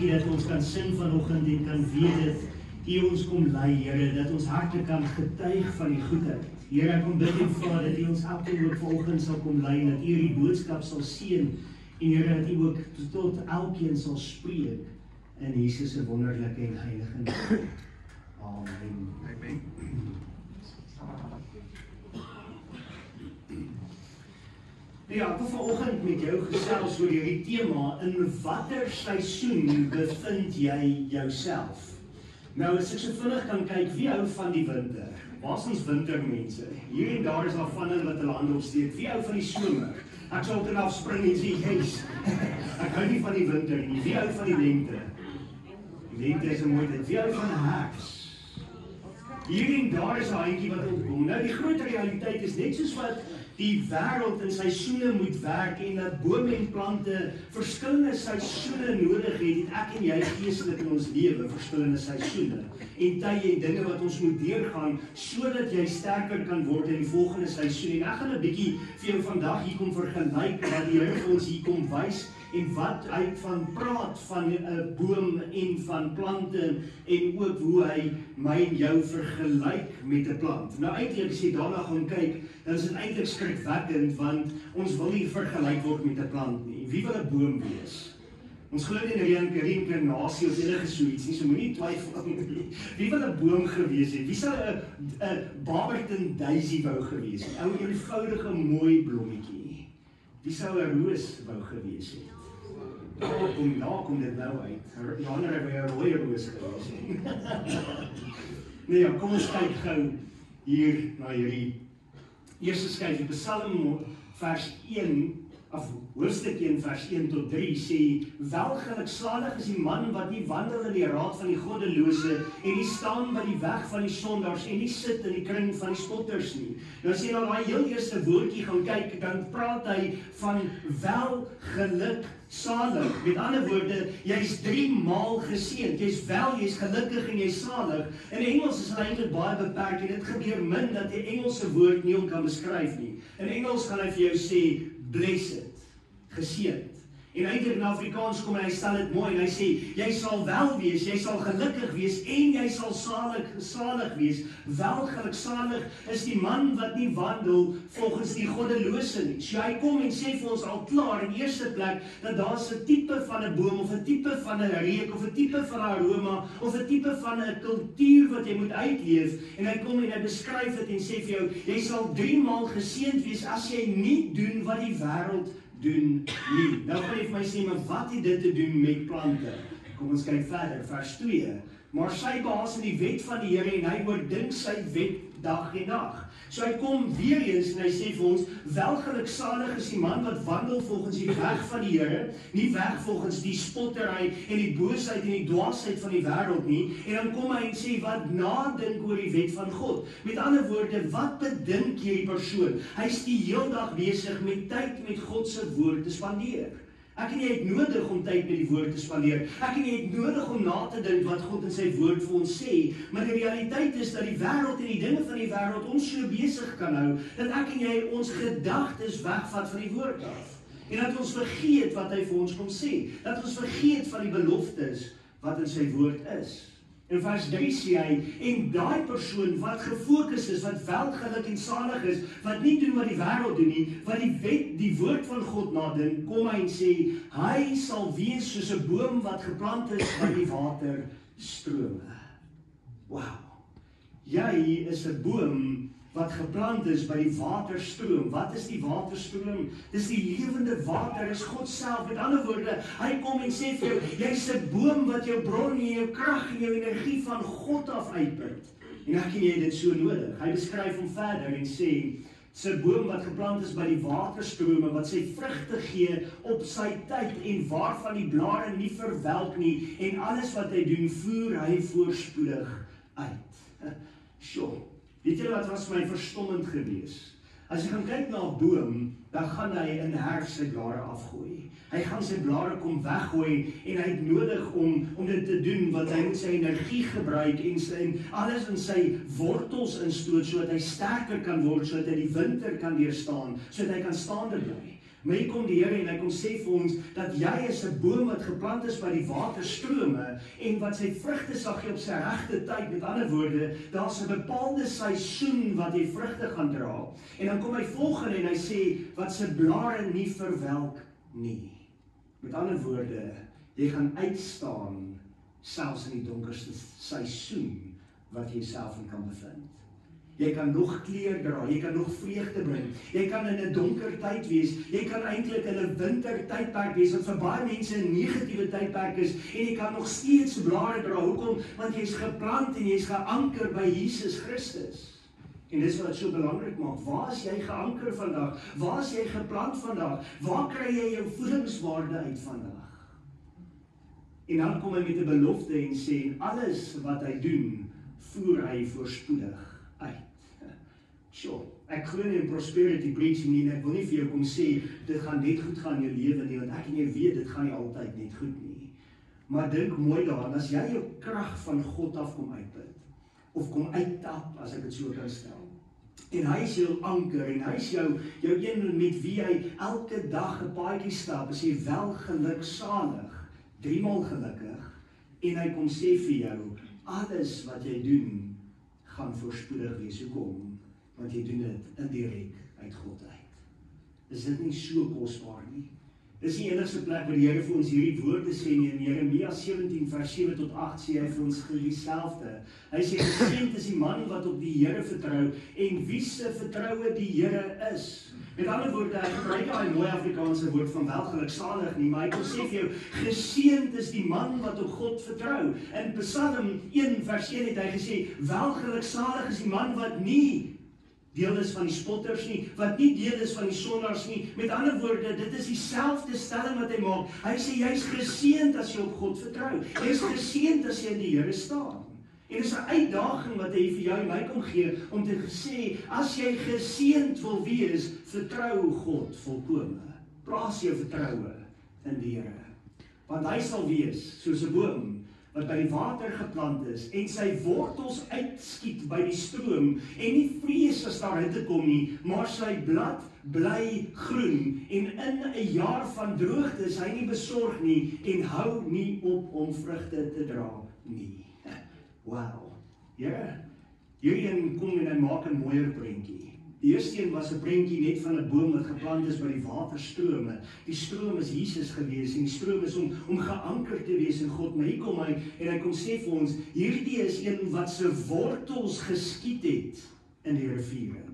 dankie dat ons kan sing vanoggend en kan weet dat U ons kom lei, Here, dat ons harte kan getuig van die goedheid. Here, ek kom bid en vra dat U ons elkeen ook vanoggend sal kom lei, dat U hierdie boodskap sal seën en Here, dat U ook tot elkeen sal spreek in Jesus se wonderlike en heilige naam. Amen. Amen. Ja, ek wil vanoggend met jou gesels oor hierdie tema, in watter seisoen bevind jy jouself? Nou, as ek so vinnig kan kyk, wie hou van die winter? Waar is ons wintermense? Hier en daar is daar van hulle wat hulle hande opsteek. Wie hou van die somer? Ek sal altyd afspring en sê, yes, ek hou nie van die winter nie. Wie hou van die lente? Die lente is 'n mooi tyd. Wie hou van die herfs? Hier en daar is 'n handjie wat opkom. Nou, die groot realiteit is net soos wat die wêreld in seisoene moet werk en dat bome en plante verskillende seisoene nodig het ek en jy geestelik in ons lewe verskillende seisoene en tye en dinge wat ons moet deurgaan sodat jy sterker kan word in die volgende seisoen. En ek gaan 'n bietjie vir jou vandag hier kom vergelyk wat die Here vir ons hier kom wys en wat hy van praat van 'n boom en van plante en ook hoe hy my en jou vergelyk met 'n plant. Nou eintlik as jy daarna gaan kyk, dan is dit eintlik skrikwekkend want ons wil nie vergelyk word met 'n plant nie. Wie wil 'n boom wees? Ons glo nie in reïnkarnasie of enige so iets nie, so moenie twyfel nie. Wie wil 'n boom gewees het? Wie sou 'n Barberton daisy wou gewees het? Ou eenvoudige mooi blommetjie. Wie sou 'n roos wou gewees het? Daar kom dit nou uit. Johanna het by 'n rooi roos gewees het. Nee ja, kom ons kyk gou hier na hierdie eerste skyfie, Psalm vers 1, of hoofstuk 1 vers 1 tot 3 sê, welgeluksalig is die man wat nie wandel in die raad van die goddelose en nie staan by die weg van die sondaars en nie sit in die kring van die spotters nie. Nou sê nou daai heel eerste woordjie gaan kyk, dan praat hy van welgeluksalig. Met ander woorde, jy's 3 maal geseënd. Jy's wel, jy's gelukkig en jy's salig. In Engels is dit eintlik baie beperk en dit gebeur min dat die Engelse woord nie om kan beskryf nie. In Engels gaan hy vir jou sê blessed, geseënd. En eintlik in Afrikaans kom hy stel dit mooi en hy sê, jy sal wel wees, jy sal gelukkig wees en jy sal salig wees. Welgeluksalig is die man wat nie wandel volgens die goddelose nie. So hy kom en sê vir ons al klaar in eerste plek dat daar's 'n tipe van 'n boom of 'n tipe van 'n reuk of 'n tipe van 'n aroma of 'n tipe van 'n kultuur wat jy moet uitleef en hy kom en hy beskryf dit en sê vir jou, jy sal 3 maal geseënd wees as jy nie doen wat die wêreld doen nie. Nou gaan jy vir my sê, maar wat het dit te doen met plante? Kom ons kyk verder, vers 2. Maar sy behaas in die wet van die Here en hy oordink sy wet dag en nag. So hy kom weer eens en hy sê vir ons, welgeluksalig is die man wat wandel volgens die weg van die Here, nie weg volgens die spottery en die boosheid en die dwaasheid van die wêreld nie. En dan kom hy en sê, wat nadink oor die wet van God. Met ander woorde, wat bedink hierdie persoon? Hy is die heel dag besig met tyd met God se woord te spandeer. Ek en jy het nodig om tyd met die woord te spandeer. Ek en jy het nodig om na te dink wat God in sy woord vir ons sê. Maar die realiteit is dat die wêreld en die dinge van die wêreld ons so besig kan hou, dat ek en jy ons gedagtes wegvat van die woord af. En dat ons vergeet wat hy vir ons kom sê. Dat ons vergeet van die beloftes wat in sy woord is. In vers 3 sê hy, en daai persoon wat gefokus is, wat welgeluk en salig is, wat nie doen wat die wêreld doen nie, wat die woord van God nadink, kom hy en sê, hy sal wees soos 'n boom wat geplant is by die waterstrome. Wow. Jy is 'n boom wat geplant is by die waterstroom. Wat is die waterstroom? Dis die lewende water, is God self. Met ander woorde, hy kom en sê vir jou, jy's 'n boom wat jou bron en jou krag en jou energie van God af uitput. En ek en jy dit so nodig. Hy beskryf hom verder en sê, dis 'n boom wat geplant is by die waterstrome, wat sy vrugte gee op sy tyd en waarvan die blare nie verwelk nie en alles wat hy doen, voer hy voorspoedig uit. Sjoe. Weet julle wat was vir my verstommend gewees? As jy gaan kyk na 'n boom, dan gaan hy in herfs sy blare afgooi. Hy gaan sy blare kom weggooi en hy het nodig om dit te doen, want hy moet sy energie gebruik en alles in sy wortels instoot, sodat hy sterker kan word, sodat hy die winter kan deurstaan, sodat hy kan staande bly. Maar hier kom die Here en hy kom sê vir ons, dat jy is 'n boom wat geplant is by die waterstrome, en wat sy vrugte sal gee op sy regte tyd. Met ander woorde, daar's 'n bepaalde seisoen wat jy vrugte gaan dra. En dan kom hy volgende en hy sê, wat sy blare nie verwelk nie. Met ander woorde, jy gaan uitstaan, selfs in die donkerste seisoen, wat jy jouself in kan bevind. Jy kan nog kleur dra, jy kan nog vreugde bring, jy kan in 'n donker tyd wees, jy kan eintlik in 'n wintertydperk wees, wat vir baie mense 'n negatiewe tydperk is, en jy kan nog steeds blare dra. Hoekom? Want jy's geplant en jy's geanker by Jesus Christus. En dis wat so belangrik maak. Waar is jy geanker vandag? Waar is jy geplant vandag? Waar kry jy jou voedingswaarde uit vandag? En dan kom hy met 'n belofte en sê, en alles wat hy doen, voer hy voorspoedig uit. Sure, ek glo nie in prosperity preaching nie, en ek wil nie vir jou kom sê, dit gaan net goed gaan in jou lewe nie, want ek en jy weet, dit gaan nie altyd net goed nie. Maar dink mooi daaraan, as jy jou krag van God af kom uitput, of kom uittap, as ek dit so kan stel, en hy is jou anker, en hy is jou een met wie hy elke dag 'n paadjie stap, is jy wel geluksalig, 3 maal gelukkig, en hy kom sê vir jou, alles wat jy doen, gaan voorspoedig wees. Hoekom? Want jy doen dit indirek uit God uit. Is dit nie so kosbaar nie? Dis die enigste plek waar die Here vir ons hierdie woorde sê nie. In Jeremia 17 vers 7 tot 8 sê hy vir ons dieselfde. Hy sê, geseënd is die man wat op die Here vertrou, en wie se vertroue die Here is. Met ander woorde, ek gebruik daai mooi Afrikaanse woord van welgeluksalig nie, maar hy wil sê vir jou, geseënd is die man wat op God vertrou. In Psalm 1 vers 1 het hy gesê, welgeluksalig is die man wat nie deel is van die spotters nie, wat nie deel is van die sondaars nie. Met ander woorde, dit is dieselfde stelling wat hy maak. Hy sê, jy is geseënd as jy op God vertrou. Jy is geseënd as jy in die Here staan. En dit is 'n uitdaging wat hy vir jou en my kom gee, om te sê, as jy geseënd wil wees, vertrou God volkome. Plaas jou vertroue in die Here. Want hy sal wees soos 'n boom wat by die water geplant is, en sy wortels uitskiet by die stroom, en nie vrees as daar hitte kom nie, maar sy blad bly groen, en in 'n jaar van droogte is hy nie besorg nie, en hou nie op om vrugte te dra nie. Wow. Ja, hierdie een kom en hy maak 'n mooier prentjie. Die eerste een was 'n prentjie net van 'n boom wat geplant is by die waterstrome. Die stroom is Jesus gewees, en die stroom is om geanker te wees in God. Maar hier kom hy, en hy kom sê vir ons, hierdie is een wat sy wortels geskiet het in die riviere.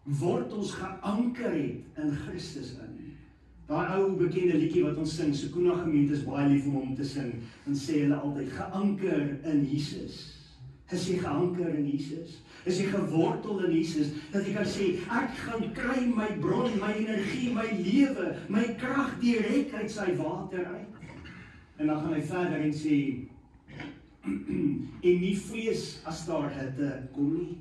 Wortels geanker het in Christus in. Daai ou bekende liedjie wat ons sing, Sekuna gemeente is baie lief om hom te sing, en sê hulle altyd, geanker in Jesus. Is jy geanker in Jesus? Is jy gewortel in Jesus? Dat jy kan sê, ek gaan kry my bron, my energie, my lewe, my krag direk uit sy water uit. En dan gaan hy verder en sê, en nie vrees as daar hitte kom nie.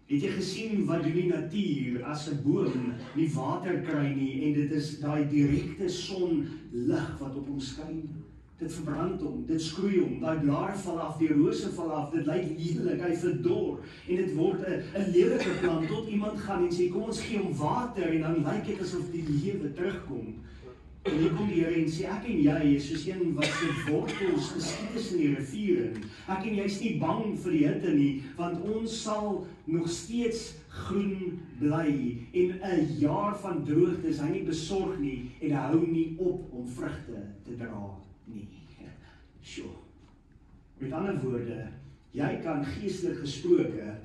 Het jy gesien wat doen die natuur as 'n boom nie water kry nie, en dit is daai direkte sonlig wat op hom skyn. Dit verbrand hom, dit skroei hom, daai blare val af, die rose val af, dit lyk lelik, hy verdor, en dit word 'n lelike plant, tot iemand gaan en sê, kom ons gee hom water, en dan lyk dit asof die lewe terugkom. En hier kom die Here en sê, ek en jy is soos een wat sy wortels geskiet is in die riviere. Ek en jy is nie bang vir die hitte nie, want ons sal nog steeds groen bly, en 'n jaar van droogte is hy nie besorg nie, en hy hou nie op om vrugte te dra nie. Sjoe. Met ander woorde, jy kan geestelik gesproke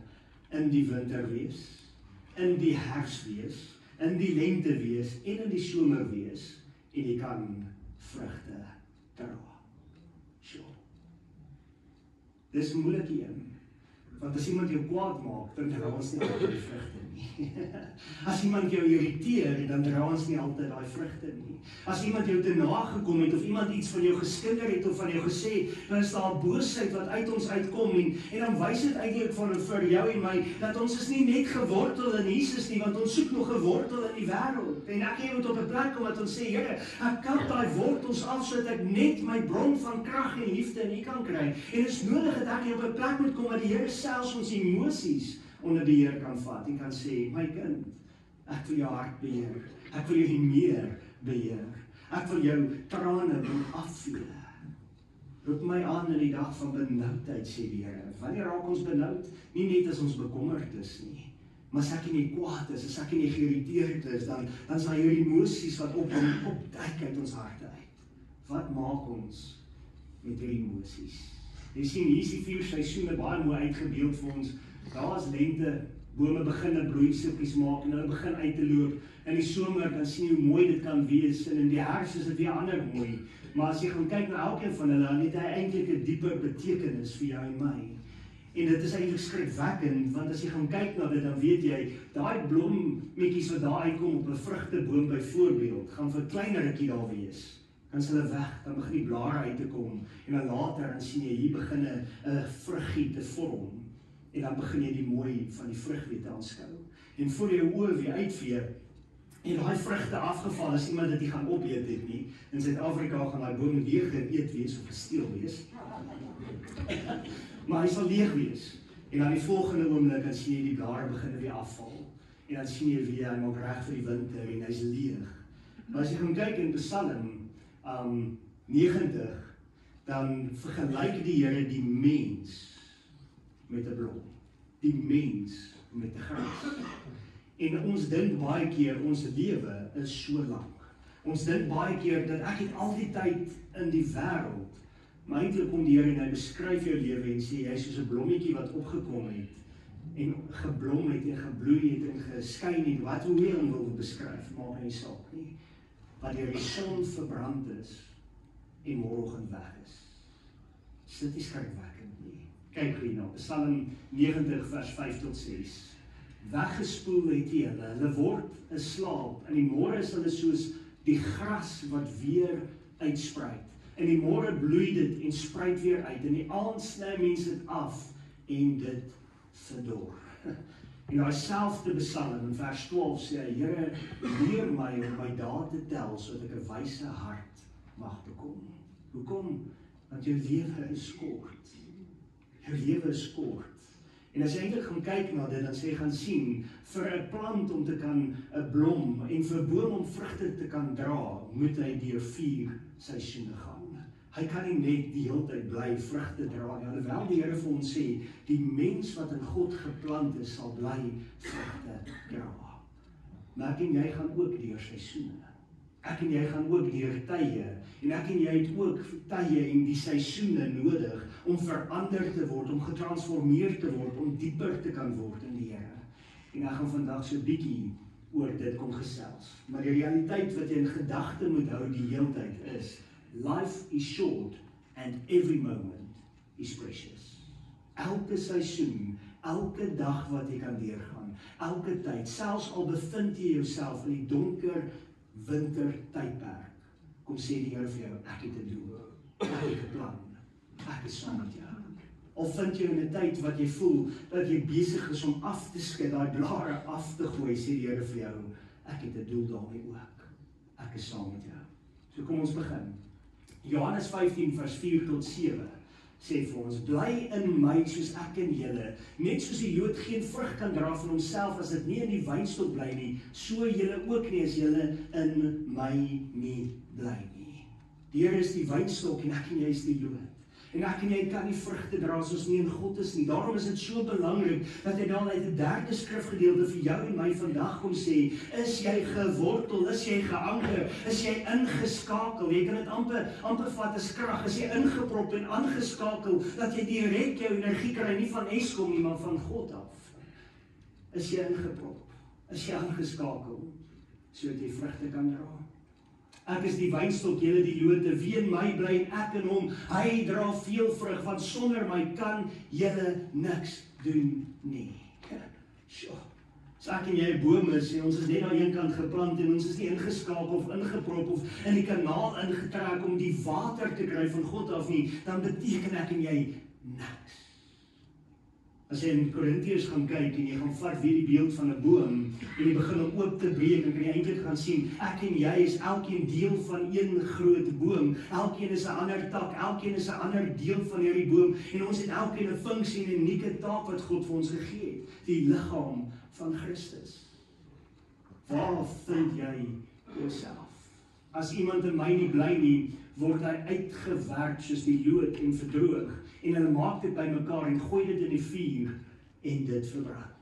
in die winter wees, in die herfs wees, in die lente wees, en in die somer wees, en jy kan vrugte dra. Sjoe. Dis 'n moeilike een, want as iemand jou kwaad maak, dan dra ons nie altyd die vrugte nie. As iemand jou irriteer, dan dra ons nie altyd daai vrugte nie. As iemand jou te nagekom het, of iemand iets van jou geskinder het, of van jou gesê, dan is daar boosheid wat uit ons uitkom, en dan wys dit eintlik vir jou en my, dat ons is nie net gewortel in Jesus nie, want ons soek nog 'n wortel in die wêreld. En ek het op 'n plek kom wat ons sê, Here, ek kap daai wortels af, sodat ek net my bron van krag en liefde in U kan kry. En dit is nodig dat ek op 'n plek moet kom waar die Here selfs ons emosies onder beheer kan vat en kan sê, my kind, ek wil jou hart beheer, ek wil jou nie meer beheer. Ek wil jou trane doen afvee. Roep my aan in die dag van benoudheid, sê die Here. Wanneer raak ons benoud? Nie net as ons bekommerd is nie, maar as ek en jy kwaad is, as ek en jy geïrriteerd is, dan is daar hier emosies wat opduik uit ons harte uit. Wat maak ons met hierdie emosies? Jy sien, hier is die 4 seisoene baie mooi uitgebeeld vir ons. Daar is lente, bome begin bloeisippies maak en hulle begin uit te loop. In die somer dan sien jy hoe mooi dit kan wees en in die herfs is dit weer ander mooi. Maar as jy gaan kyk na elkeen van hulle, dan het hy eintlik 'n dieper betekenis vir jou en my. En dit is eintlik skrikwekkend, want as jy gaan kyk na dit, dan weet jy, daai blommetjies wat daar uitkom op 'n vrugteboom byvoorbeeld, gaan vir 'n kleiner rukkie daar wees. Dan is hulle weg, dan begin die blare uit te kom, en dan later dan sien jy hier begin 'n vruggie te vorm, en dan begin jy die mooi van die vrug weer te aanskou. En voor jou oë weer uitvee, en daai vrugte afgeval, as iemand dit nie gaan opeet het nie. In Suid-Afrika gaan daai boom weer geëet wees of gesteel wees. Maar hy sal leeg wees. En dan die volgende oomblik dan sien jy die blare begin weer afval. En dan sien jy weer hy maak reg vir die winter en hy's leeg. Maar as jy gaan kyk in Psalm 90, dan vergelyk die Here die mens met 'n blom. Die mens met 'n gras. En ons dink baie keer ons lewe is so lank. Ons dink baie keer dat ek het al die tyd in die wêreld. Maar eintlik kom die Here en hy beskryf jou lewe en sê jy is soos 'n blommetjie wat opgekom het en geblom het en gebloei het en geskyn het. Wat hoe jy hom wil beskryf, maak nie saak nie. Wat deur die son verbrand is en môreoggend weg is. Dit is skrikwekkend nie. Kyk hier nou, Psalm 90 vers 5 tot 6. Weggespoel het jy hulle, hulle word 'n slaap, en die môre is hulle soos die gras wat weer uitspruit. In die môre bloei dit en spruit weer uit, en die aand sny mense dit af en dit verdor. En daai selfde Psalm in vers 12 sê hy, Here, leer my om my dae te tel, sodat ek 'n wyse hart mag bekom. Hoekom? Want jou lewe is kort. Jou lewe is kort. En as jy eintlik gaan kyk na dit, dan sê jy gaan sien, vir 'n plant om te kan 'n blom en vir 'n boom om vrugte te kan dra, moet hy deur 4 seisoene gaan. Hy kan nie net die hele tyd bly vrugte dra nie, alhoewel die Here vir ons sê, die mens wat in God geplant is, sal bly vrugte dra. Maar ek en jy gaan ook deur seisoene. Ek en jy gaan ook deur tye, en ek en jy het ook tye en die seisoene nodig om verander te word, om getransformeer te word, om dieper te kan word in die Here. En ek gaan vandag so bietjie oor dit kom gesels. Maar die realiteit wat jy in gedagte moet hou die hele tyd is, life is short and every moment is precious. Elke seisoen, elke dag wat jy kan deurgaan, elke tyd, selfs al bevind jy jouself in die donker winter tydperk, kom sê die Here vir jou, ek het 'n doel, ek het 'n plan, ek is saam met jou. Al vind jy in 'n tyd wat jy voel dat jy besig is om af te skud, daai blare af te gooi, sê die Here vir jou, ek het 'n doel daarmee ook. Ek is saam met jou. So kom ons begin. Johannes 15 vers 4 tot 7 sê vir ons, bly in my soos ek in julle. Net soos die loot geen vrug kan dra van homself as dit nie in die wynstok bly nie, so julle ook nie as julle in my nie bly nie. Die Here is die wynstok en ek en jy is die loot. En ek en jy kan nie vrugte dra as ons nie in God is nie. Daarom is dit so belangrik dat hy dan uit 'n derde skrifgedeelte vir jou en my vandag kom sê, is jy gewortel, is jy geanker, is jy ingeskakel, jy kan dit amper vat as krag, is jy ingeprop en aangeskakel, dat jy direk jou energie kry, nie van Eskom nie, maar van God af. Is jy ingeprop, is jy aangeskakel, sodat jy vrugte kan dra. Ek is die wynstok, julle die lote, wie in my bly en ek in hom, hy dra veel vrug, want sonder my kan julle niks doen nie. Sjoe. As ek en jy 'n boom is, en ons is net aan een kant geplant, en ons is nie ingeskakel of ingeprop, of in die kanaal ingetrek om die water te kry van God af nie, dan beteken ek en jy niks. As jy in Korintiërs gaan kyk, en jy gaan vat weer die beeld van 'n boom, en jy begin hom oop te breek, dan kan jy eintlik gaan sien, ek en jy is elkeen deel van een groot boom, elkeen is 'n ander tak, elkeen is 'n ander deel van hierdie boom, en ons het elkeen 'n funksie en 'n unieke taak wat God vir ons gegee het, die liggaam van Christus. Waar vind jy jouself? As iemand in my nie bly nie, word hy uitgewerk soos die lood en verdroog. En hulle maak dit bymekaar en gooi dit in die vuur en dit verbrand.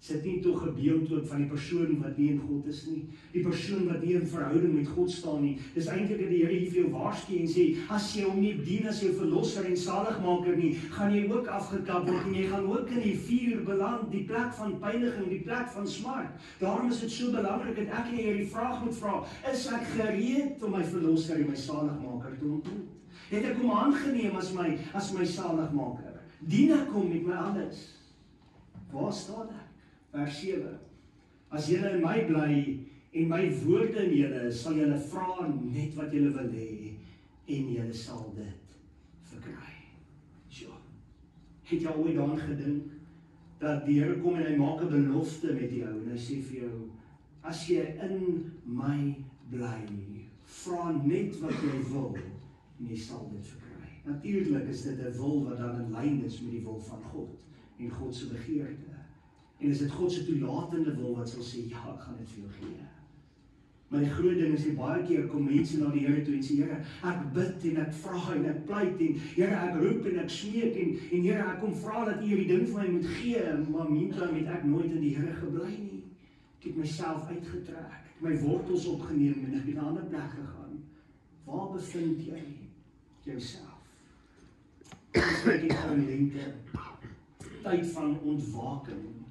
Sit nie tog 'n beeld ook van die persoon wat nie in God is nie, die persoon wat nie in verhouding met God staan nie. Dis eintlik dat die Here hier vir jou waarsku en sê, as jy hom nie dien as jou verlosser en saligmaker nie, gaan jy ook afgekap word en jy gaan ook in die vuur beland, die plek van pyniging, die plek van smart. Daarom is dit so belangrik dat ek en jy die vraag moet vra, is ek gereed om my verlosser en my saligmaker te ontmoet? Het ek hom aangeneem as my saligmaker? Dien ek hom met my alles? Waar staan ek? Vers 7. As julle in my bly en my woorde in julle, sal julle vra net wat julle wil hê en julle sal dit verkry. So. Het jy ooit daaraan gedink dat die Here kom en hy maak 'n belofte met jou en hy sê vir jou, as jy in my bly, vra net wat jy wil en jy sal dit verkry. Natuurlik is dit 'n wil wat dan in lyn is met die wil van God en God se begeerte. En is dit God se toelatende wil wat sal sê, ja, ek gaan dit vir jou gee. Maar die groot ding is, baie keer kom mense na die Here toe en sê, Here, ek bid en ek vra en ek pleit en Here, ek roep en ek smeek en Here, ek kom vra dat U hierdie ding vir my moet gee, maar meantime het ek nooit in die Here gebly nie. Ek het myself uitgetrek, my wortels opgeneem en ek het na 'n ander plek gegaan. Waar bevind jy jouself? Dis net die ou lente, tyd van ontwaking.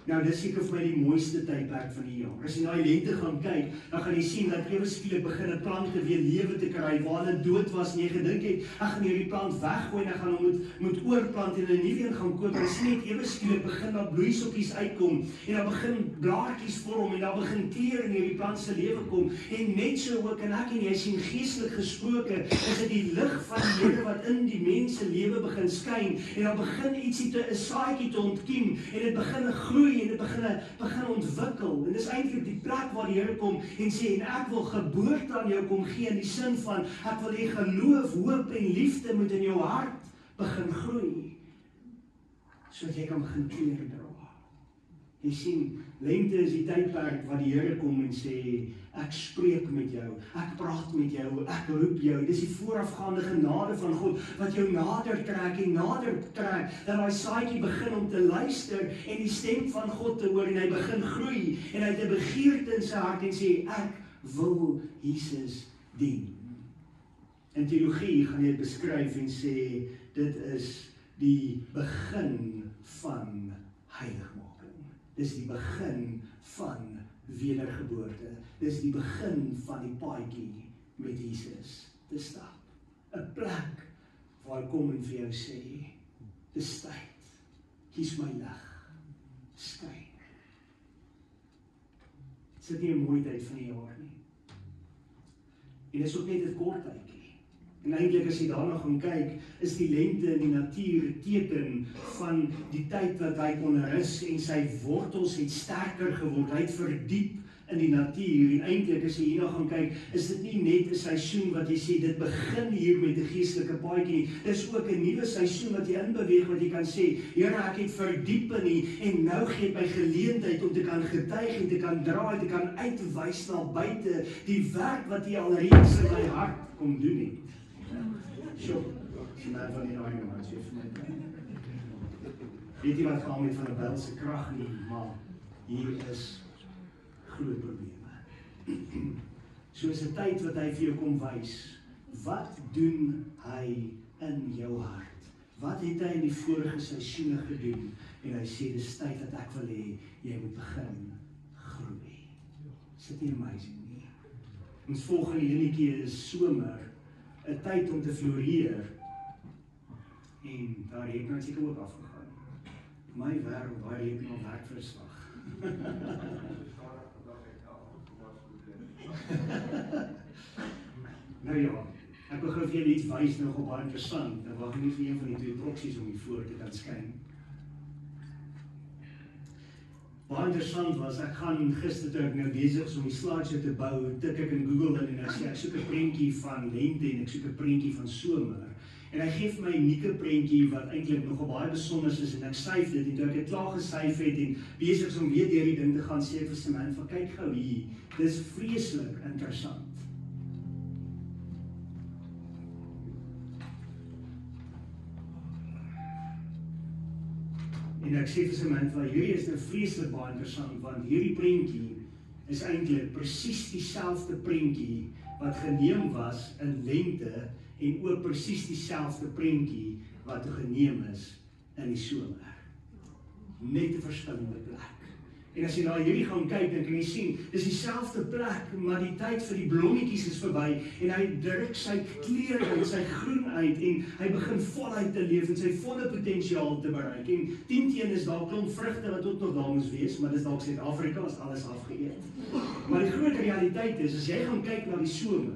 Nou, dis seker vir my die mooiste tydperk van die jaar. As jy na die lente gaan kyk, dan gaan jy sien dat ewe skielik begin 'n plante weer lewe te kry, waar hulle dood was en jy gedink het, ek gaan hierdie plant weggooi en ek gaan hom moet oorplant en 'n nuwe een gaan koop. Jy sien net ewe skielik begin daar bloeiseltjies uitkom en daar begin blaartjies vorm en daar begin kleur in hierdie plant se lewe kom. En net so ook en ek en jy sien geestelik gesproke, is dit die lig van die Here wat in die mens se lewe begin skyn en daar begin ietsie 'n saadjie te ontkiem en dit begin groei en dit begin ontwikkel. En dis eintlik die plek waar die Here kom en sê, en ek wil geboorte aan jou kom gee in die sin van, ek wil hê geloof, hoop en liefde moet in jou hart begin groei, sodat jy kan begin kleur dra. Jy sien, lente is die tydperk wat die Here kom en sê, ek spreek met jou, ek praat met jou, ek roep jou. Dis die voorafgaande genade van God wat jou nader trek en nader trek, dat daai saadjie begin om te luister en die stem van God te hoor en hy begin groei en hy het 'n begeerte in sy hart en sê, ek wil Jesus dien. In teologie gaan jy dit beskryf en sê, dit is die begin van heiligmaking. Dis die begin van wedergeboorte. Dis die begin van die paadjie met Jesus te stap. 'n Plek waar hy kom en vir jou sê, dis tyd. Kies my lig. Skyn. Dit is nie 'n mooi tyd van die jaar nie. En dit is ook net 'n kort tydjie. En eintlik as jy daarna gaan kyk, is die lente in die natuur 'n teken van die tyd wat hy kon rus en sy wortels het sterker geword. Hy het verdiep in die natuur en eintlik as jy hierna gaan kyk, is dit nie net 'n seisoen wat jy sê, dit begin hier met 'n geestelike paadjie. Dis ook 'n nuwe seisoen wat jy inbeweeg, wat jy kan sê, Here, ek het verdiep in U en nou gee my geleentheid om te kan getuig en te kan dra en te kan uitwys na buite die werk wat U alreeds in my hart kom doen het. Sjoe, sy man van die argument, sy vir my. Weet jy wat gaan met van 'n Bybelse krag nie, maar hier is groot probleme. So is 'n tyd wat hy vir jou kom wys. Wat doen hy in jou hart? Wat het hy in die vorige seisoene gedoen? En hy sê, dis tyd dat ek wil hê, jy moet begin groei. Is dit nie amazing nie? Ons volgende enetjie is somer, 'n tyd om te floreer. En daar het nou seker ook afgegaan. My wêreld, waar het nog werkverslag. Nou ja, ek wil gou vir julle iets wys nog op baie interessant. Nou wag nie vir een van die twee proksies om hier voor te kan skyn. Baie interessant was, ek gaan gister toe ek nou besig is om die slideshow te bou, tik ek in Google in en ek sê ek soek 'n prentjie van lente en ek soek 'n prentjie van somer. En hy gee vir my 'n unieke prentjie wat eintlik nogal baie besonder is en ek syf dit en toe ek dit klaar gesyf het en besig is om weer deur die ding te gaan, sê ek vir Samantha, kyk gou hier, dis vreeslik interessant. En ek sê vir Samantha, hierdie is nou vreeslik baie interessant, want hierdie prentjie is eintlik presies dieselfde prentjie wat geneem was in lente en ook presies dieselfde prentjie wat geneem is in die somer. Net 'n verskillende plek. En as jy na hierdie gaan kyk, dan kan jy sien, dis dieselfde plek, maar die tyd vir die blommetjies is verby en hy druk sy kleure en sy groen uit en hy begin voluit te leef en sy volle potensiaal te bereik. En 10 is daar 'n klomp vrugte wat ook nog daar moes wees, maar dis dalk Suid-Afrika is alles afgeëet. Maar die groot realiteit is, as jy gaan kyk na die somer,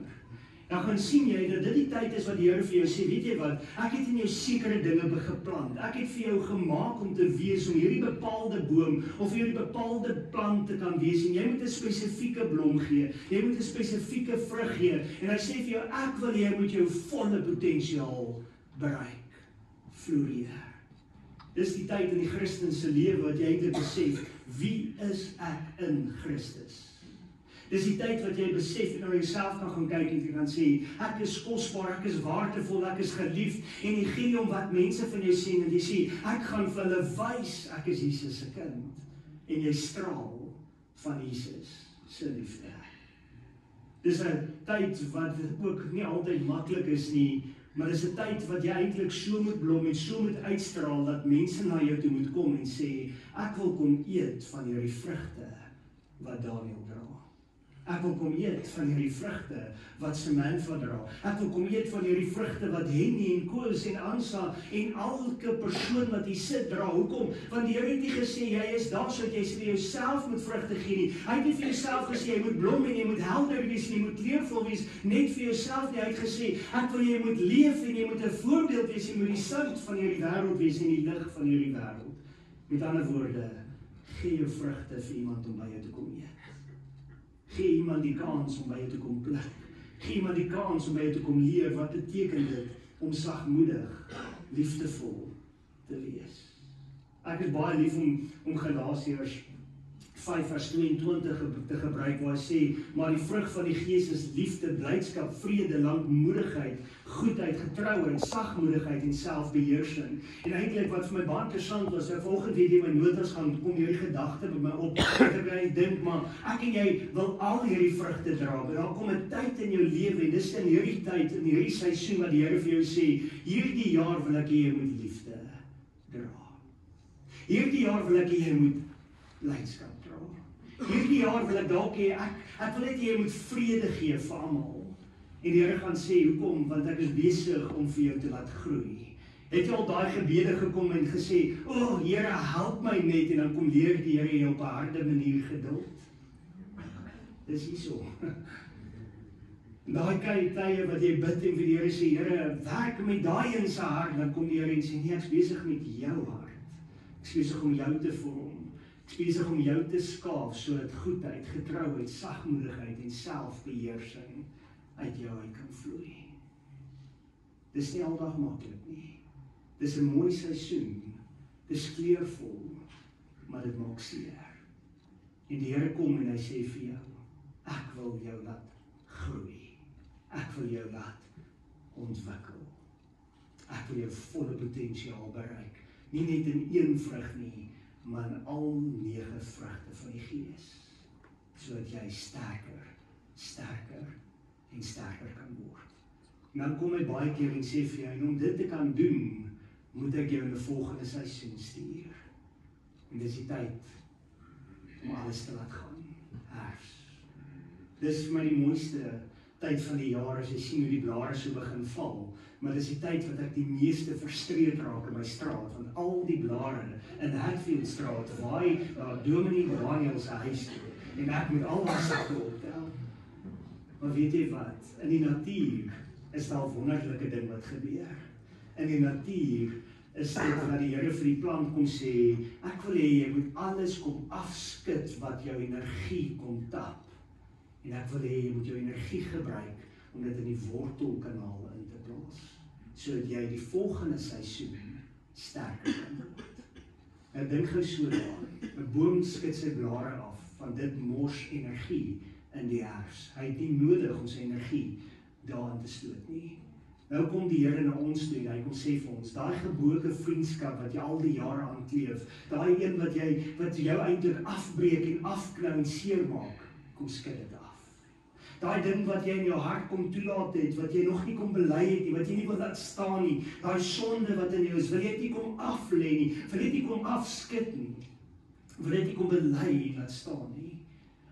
dan gaan sien jy dat dit die tyd is wat die Here vir jou sê, weet jy wat, ek het in jou sekere dinge geplant. Ek het vir jou gemaak om te wees, om hierdie bepaalde boom, of hierdie bepaalde plant te kan wees, en jy moet 'n spesifieke blom gee, jy moet 'n spesifieke vrug gee, en hy sê vir jou, ek wil jy moet jou volle potensiaal bereik, floreer. Dis die tyd in die Christen se lewe wat jy eintlik besef, wie is ek in Christus? Dis die tyd wat jy besef en na jouself kan gaan kyk en jy kan sê, ek is kosbaar, ek is waardevol, ek is geliefd, en jy gee nie om wat mense van jou sê, en jy sê, ek gaan vir hulle wys, ek is Jesus se kind, en jy straal van Jesus se liefde. Dis 'n tyd wat ook nie altyd maklik is nie, maar dis 'n tyd wat jy eintlik so moet blom en so moet uitstraal, dat mense na jou toe moet kom en sê, ek wil kom eet van hierdie vrugte wat Daniel dra. Ek wil kom eet van hierdie vrugte wat Samantha dra. Ek wil kom eet van hierdie vrugte wat Henny en Koos en Ansa en elke persoon wat hier sit dra. Hoekom? Want die Here het nie gesê, jy is daar sodat jy vir jouself moet vrugte gee nie. Hy het nie vir jouself gesê, jy moet blom en jy moet helder wees en jy moet kleurvol wees, net vir jouself nie. Hy het gesê, ek wil jy moet leef en jy moet 'n voorbeeld wees, jy moet die sout van hierdie wêreld wees en die lig van hierdie wêreld. Met ander woorde, gee jou vrugte vir iemand om by jou te kom eet. Gee iemand die kans om by jou te kom pluk. Gee iemand die kans om by jou te kom leer. Wat beteken dit om sagmoedig, liefdevol te wees? Ek is baie lief om Galasiërs 5:22 te gebruik waar hy sê, maar die vrug van die Gees is liefde, blydskap, vrede, lankmoedigheid, goedheid, getrouheid, sagmoedigheid en selfbeheersing. En eintlik wat vir my baie interessant was, vanoggend weet jy my notas gaan kom hierdie gedagte by my op. Ek dink maar ek en jy wil al hierdie vrugte dra. Maar daar kom 'n tyd in jou lewe en dis in hierdie tyd, in hierdie seisoen wat die Here vir jou sê, hierdie jaar wil ek hê jy moet liefde dra. Hierdie jaar wil ek hê jy moet blydskap dra. Hierdie jaar wil ek dalk hê, ek wil net hê jy moet vrede gee vir almal. En die Here gaan sê, hoekom? Want ek is besig om vir jou te laat groei. Het jy al daai gebede gekom en gesê, o Here, help my net, en dan kom leer die Here jou op 'n harde manier geduld? Dis hierso. Daai tye wat jy bid en vir die Here sê, Here, werk met daai in sy hart, dan kom die Here en sê, nee, ek is besig met jou hart. Ek is besig om jou te vorm. Ek is besig om jou te skaaf, sodat goedheid, getrouheid, sagmoedigheid en selfbeheersing uit jou uit kan vloei. Dis nie aldag maklik nie. Dis 'n mooi seisoen. Dis kleurvol, maar dit maak seer. En die Here kom en hy sê vir jou, ek wil jou laat groei. Ek wil jou laat ontwikkel. Ek wil jou volle potensiaal bereik. Nie net in een vrug nie, maar in al 9 vrugte van die Gees. Sodat jy sterker en sterker kan word. En dan kom hy baie keer en sê vir jou, en om dit te kan doen, moet ek jou in 'n volgende seisoen stuur. En dis die tyd om alles te laat gaan. Herfs. Dis vir my die mooiste tyd van die jaar, as jy sien hoe die blare so begin val. Maar dis die tyd wat ek die meeste frustreerd raak in my straat, want al die blare in Hatfield straat waai Dominee Daniel se huis toe, en ek moet al my sakke optel. Maar weet jy wat? In die natuur is daar 'n wonderlike ding wat gebeur. In die natuur is dit wat die Here vir die plant kom sê, ek wil hê jy moet alles kom afskud wat jou energie kom tap. En ek wil hê jy moet jou energie gebruik om dit in die wortelkanaal in te plaas. sodat jy die volgende seisoen sterker kan word. Ek dink gou so daar, 'n boom skud sy blare af, want dit mors energie in die herfs. Hy het nie nodig om sy energie daarin te stoot nie. Nou kom die Here na ons toe, hy kom sê vir ons, daai gebroke vriendskap wat jy al die jare aankleef, daai een wat jou eintlik afbreek en afknou en seermaak, kom skud dit af. Daai ding wat jy in jou hart kom toelaat het, wat jy nog nie kom bely het nie, wat jy nie wil laat staan nie, daai sonde wat in jou is, wil jy dit nie kom aflê nie, wil jy dit nie kom afskud nie, wil jy dit nie kom bely en laat staan nie.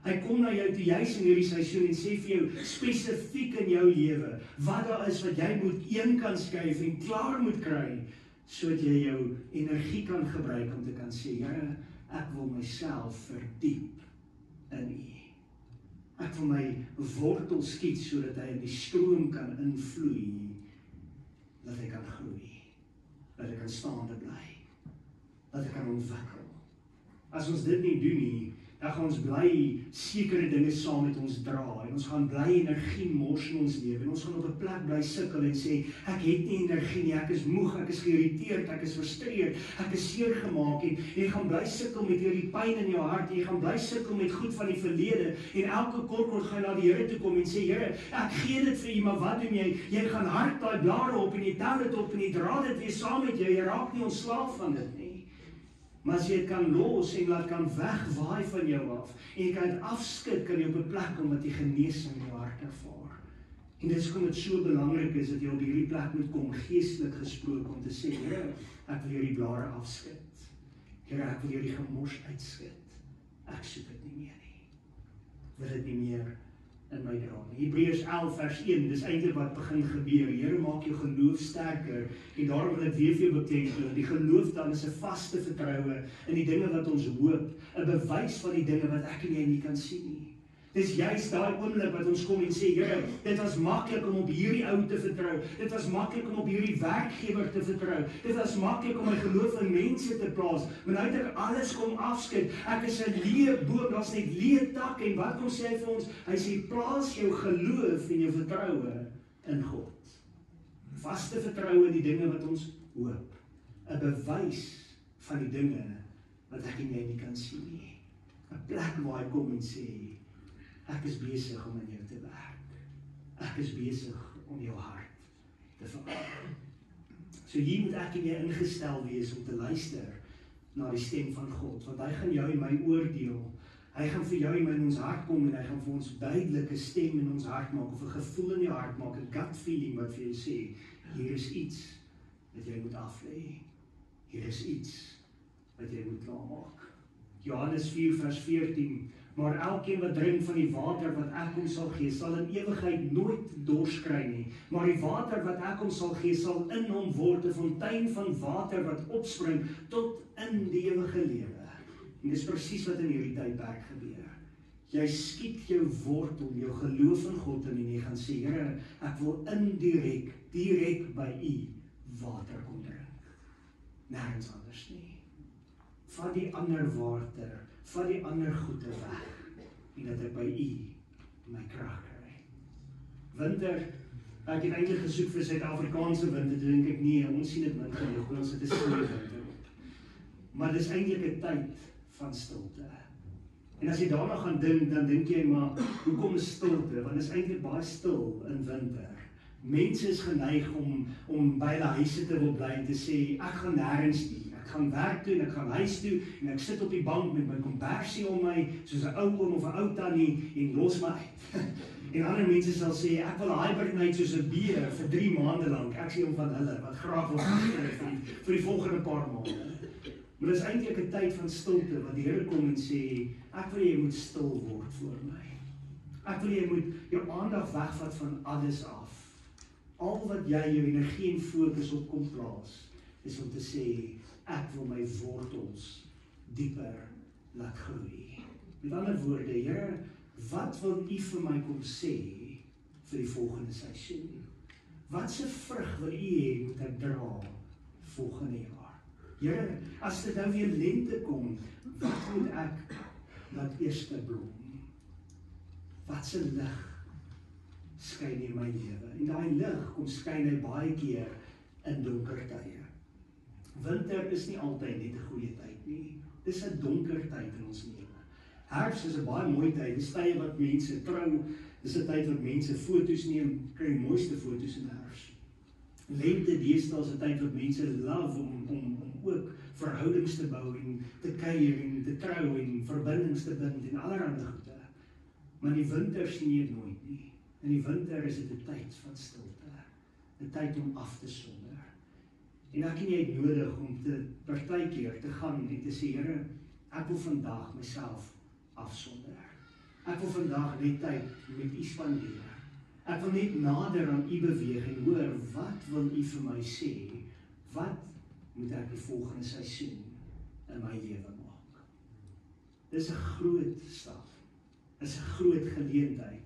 Hy kom na jou toe juis in hierdie seisoen en sê vir jou spesifiek in jou lewe wat daar is wat jy moet een kan skuif en klaar moet kry sodat jy jou energie kan gebruik om te kan sê, Here, ek wil myself verdiep in U. Ek wil my wortel skiet sodat hy in die stroom kan invloei, dat hy kan groei, dat hy kan staande bly, dat hy kan ontwikkel. As ons dit nie doen nie, dan gaan ons bly sekere dinge saam met ons dra, en ons gaan bly energie mors in ons lewe, en ons gaan op 'n plek bly sukkel en sê, ek het nie energie nie, ek is moeg, ek is geïrriteerd, ek is frustreerd, ek is seer gemaak, en jy gaan bly sukkel met hierdie pyn in jou hart, jy gaan bly sukkel met goed van die verlede, en elke kort gaan na die Here toe kom en sê, Here, ek gee dit vir U, maar wat doen jy? Jy gaan hard daai blare op, en jy tel dit op, en jy dra dit weer saam met jou, jy raak nie ontslaaf van dit nie. Maar as jy dit kan los en laat kan wegwaai van jou af, en jy kan dit afskud, kan jy op 'n plek kom wat jy genesing in jou hart ervaar. En dit is hoekom dit so belangrik is, dat jy op hierdie plek moet kom, geestelik gesproke, om te sê, Here, ek wil hierdie blare afskud. Here, ek wil hierdie gemors uitskud. Ek soek dit nie meer nie. Wil dit nie meer in my dra nie. Hebreërs 11 vers 1, dis eintlik wat begin gebeur. Here, maak jou geloof sterker, en daarom wil ek weer vir jou beklemtoon. Die geloof dan is 'n vaste vertroue in die dinge wat ons hoop, 'n bewys van die dinge wat ek en jy nie kan sien nie. Dis juist daai oomblik wat ons kom en sê, Here, dit was maklik om op hierdie ou te vertrou, dit was maklik om op hierdie werkgewer te vertrou, dit was maklik om my geloof in mense te plaas, maar nou het ek alles kom afskud, ek is 'n leë boom, daar's net leë takke, en wat kom sê hy vir ons? Hy sê, plaas jou geloof en jou vertroue in God. Vaste vertroue in die dinge wat ons hoop, 'n bewys van die dinge wat ek en jy nie kan sien nie, 'n plek waar hy kom en sê, ek is besig om in jou te werk. Ek is besig om jou hart te verander. So hier moet ek en jy ingestel wees om te luister na die stem van God, want hy gaan jou en my oordeel. Hy gaan vir jou en my in ons hart kom, en hy gaan vir ons duidelike stem in ons hart maak, of 'n gevoel in jou hart maak, 'n gut feeling wat vir jou sê, hier is iets wat jy moet aflê. Hier is iets wat jy moet klaarmaak. Johannes 4 vers 14, maar elkeen wat drink van die water wat ek hom sal gee, sal in ewigheid nooit dors kry nie, maar die water wat ek hom sal gee, sal in hom word 'n fontein van water wat opspring tot in die ewige lewe. En dis presies wat in hierdie tydperk gebeur. Jy skiet jou wortel, jou geloof in God in, en jy gaan sê, Here, ek wil direk by U water kom drink. Nergens anders nie. Van die ander water, van die ander goede weg, en dat ek by U my krag kry. Winter, ek het eintlik gesoek vir Suid-Afrikaanse winter, toe dink ek, nee, ons sien dit min genoeg, ons het 'n sneeu winter op. Maar dis eintlik 'n tyd van stilte. En as jy daarna gaan dink, dan dink jy, maar hoekom is stilte? Want dit is eintlik baie stil in winter. Mense is geneig om by hulle huise te wil bly en te sê, ek gaan nêrens nie. Ek gaan werk toe en ek gaan huis toe en ek sit op die bank met my kombersie om my, soos 'n ou oom of 'n ou tannie, en los my uit. En ander mense sal sê, ek wil hibernate soos 'n beer vir 3 maande lank. Ek sê om van hulle wat graag wil vir die volgende paar maande. Maar dit is eintlik 'n tyd van stilte, wat die Here kom en sê, ek wil jy moet stil word voor my. Ek wil jy moet jou aandag wegvat van alles af. Al wat jy jou energie en fokus op kom plaas, is om te sê, ek wil my wortels dieper laat groei. Met ander woorde, Here, wat wil U vir my kom sê vir die volgende seisoen? Wat se vrug wil U hê moet ek dra volgende jaar? Here, as dit nou weer lente kom, wat moet ek laat eers blom? Wat se lig skyn in my lewe? En daai lig kom skyn hy baie keer in donker tye. Winter is nie altyd net 'n goeie tyd nie. Dis 'n donker tyd in ons lewe. Herfs is 'n baie mooi tyd. Dis tye wat mense trou. Dis 'n tyd wat mense foto's neem, kry die mooiste foto's in herfs. Lente deesdae is 'n tyd wat mense love om ook verhoudings te bou en te kuier en te trou en verbindings te bind en allerlei goede. Maar die winter sien jy nooit nie. In die winter is dit 'n tyd van stilte, 'n tyd om af te sonder. En ek en jy het nodig om partykeer te gaan en te sê, Here, ek wil vandag myself afsonder. Ek wil vandag net tyd met U spandeer. Ek wil net nader aan U beweeg en hoor, wat wil U vir my sê? Wat moet ek die volgende seisoen in my lewe maak? Dis 'n groot stap. Dis 'n groot geleentheid.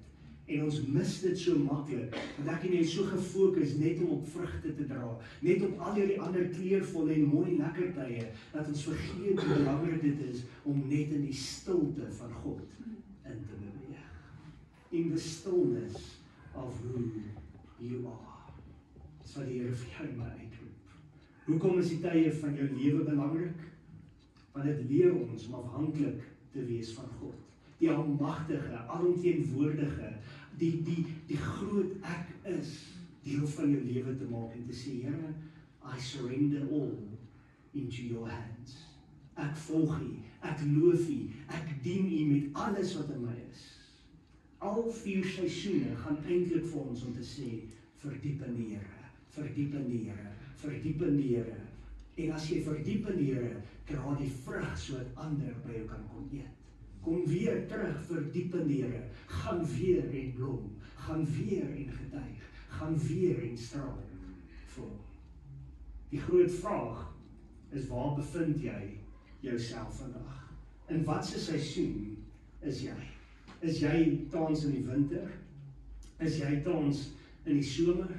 En ons mis dit so maklik, want ek en jy is so gefokus net om op vrugte te dra, net op al die ander kleurvolle en mooi lekker tye, dat ons vergeet hoe belangrik dit is om net in die stilte van God in te beweeg. In the stillness of who you are. Dis wat die Here vir jou en my uitroep. Hoekom is die tye van jou lewe belangrik? Want dit leer ons om afhanklik te wees van God. Die almagtige, alomteenwoordige, die groot ek is, deel van jou lewe te maak en te sê, Here, I surrender all into your hands. Ek volg U, ek loof U, ek dien U met alles wat in my is. Al 4 seisoene gaan eintlik vir ons om te sê, verdiep in die Here, verdiep in die Here, verdiep in die Here. En as jy verdiep in die Here, dra die vrug sodat ander by jou kan kom eet. Kom weer terug, verdiep in die Here, gaan weer en blom, gaan weer en getuig, gaan weer en straal vol. Die groot vraag is, waar bevind jy jouself vandag? In watse seisoen is jy? Is jy tans in die winter? Is jy tans in die somer?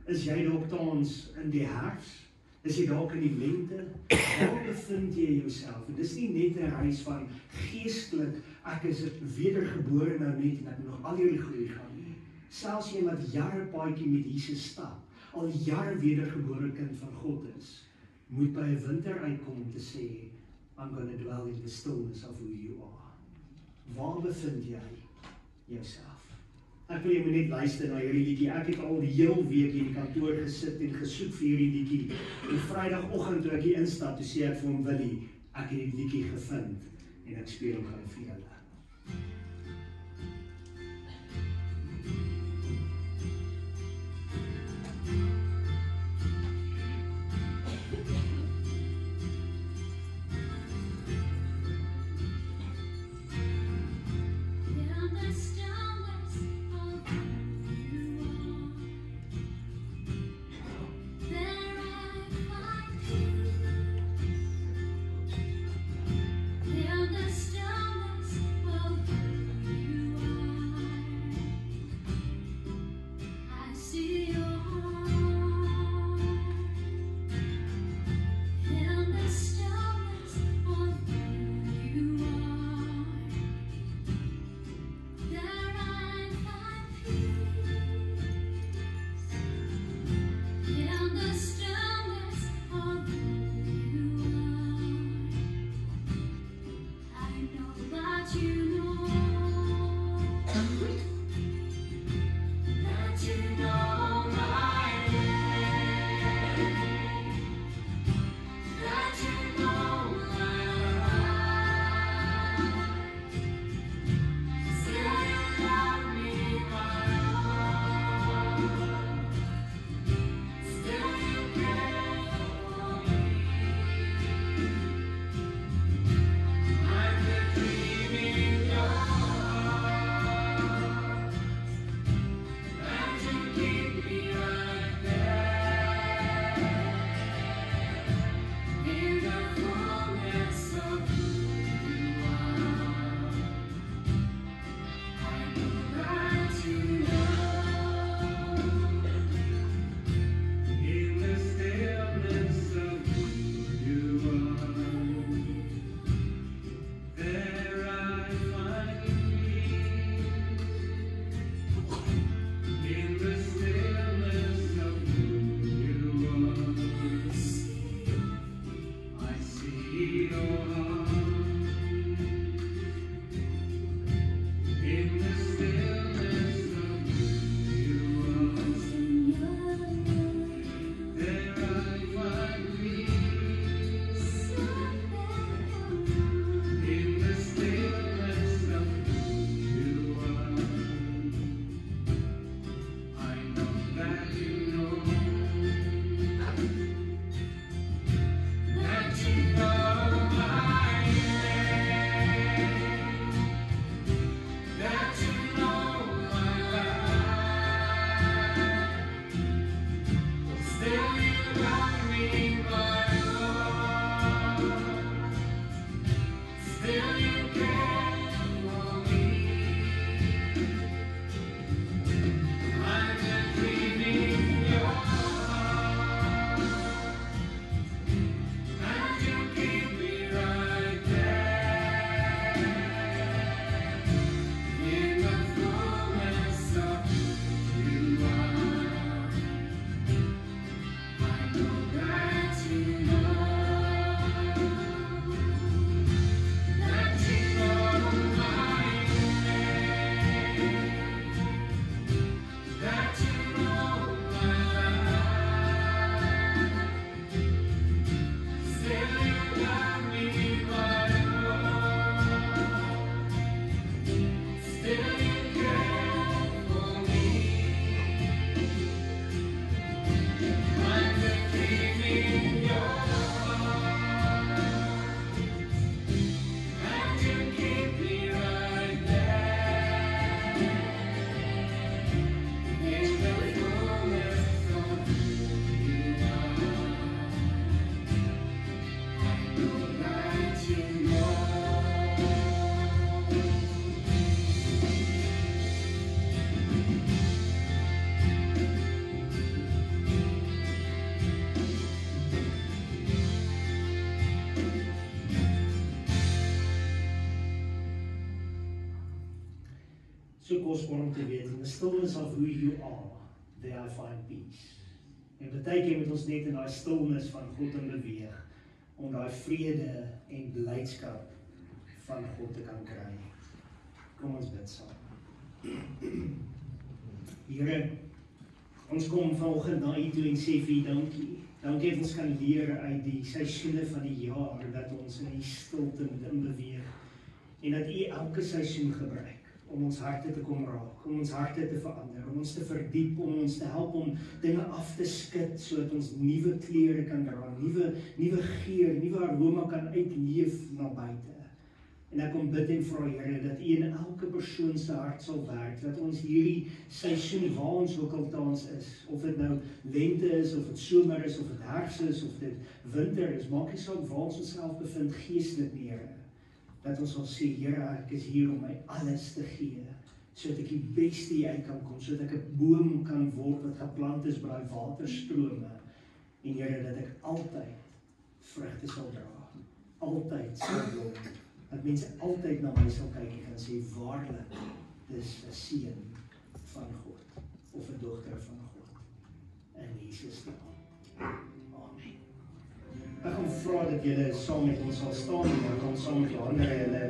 Is jy dalk tans in die herfs? Is jy dalk in die lente? Waar bevind jy jouself? En dis nie net 'n reis van geestelik, ek is wedergebore nou net en ek moet nog al hierdie groei gaan nie. Selfs jy wat jare paadjie met Jesus stap, al jare wedergebore kind van God is, moet by 'n winter uitkom om te sê, I'm going to dwell in the stillness of who you are. Waar bevind jy jouself? Ek wil jy moet net luister na hierdie liedjie. Ek het al die heel week hier in die kantoor gesit en gesoek vir hierdie liedjie. En Vrydagoggend toe ek hier instap, toe sê ek vir hom, Willie, ek het die liedjie gevind en ek speel hom gou vir julle. There the stillness kosbaar om te weet, in the stillness of who you are, there I find peace. En baie keer moet ons net in daai stilnis van God in beweeg, om daai vrede en blydskap van God te kan kry. Kom ons bid saam. Here, ons kom vanoggend na U toe en sê vir U dankie. Dankie dat ons kan leer uit die seisoene van die jaar, dat ons in die stilte moet inbeweeg, en dat U elke seisoen gebruik, om ons harte te kom raak, om ons harte te verander, om ons te verdiep, om ons te help om dinge af te skud, sodat ons nuwe klere kan dra, nuwe geur, nuwe aroma kan uitleef na buite. En ek kom bid en vra Here, dat U in elke persoon se hart sal werk, dat ons hierdie seisoen waar ons ook al tans is, of dit nou lente is, of dit somer is, of dit herfs is, of dit winter is, maak nie saak waar ons onsself bevind geestelik nie, Here, dat ons sal sê, Here, ek is hier om my alles te gee, sodat ek die beste hier uit kan kom, sodat ek 'n boom kan word wat geplant is by daai waterstrome, en Here, dat ek altyd vrugte sal dra, altyd sal blom, dat mense altyd na my sal kyk en sê, waarlik, dis 'n seun van God, of 'n dogter van God, in Jesus naam. Amen. Ek gaan vra dat julle saam met ons sal staan, en dan kan ons saam met die ander hulle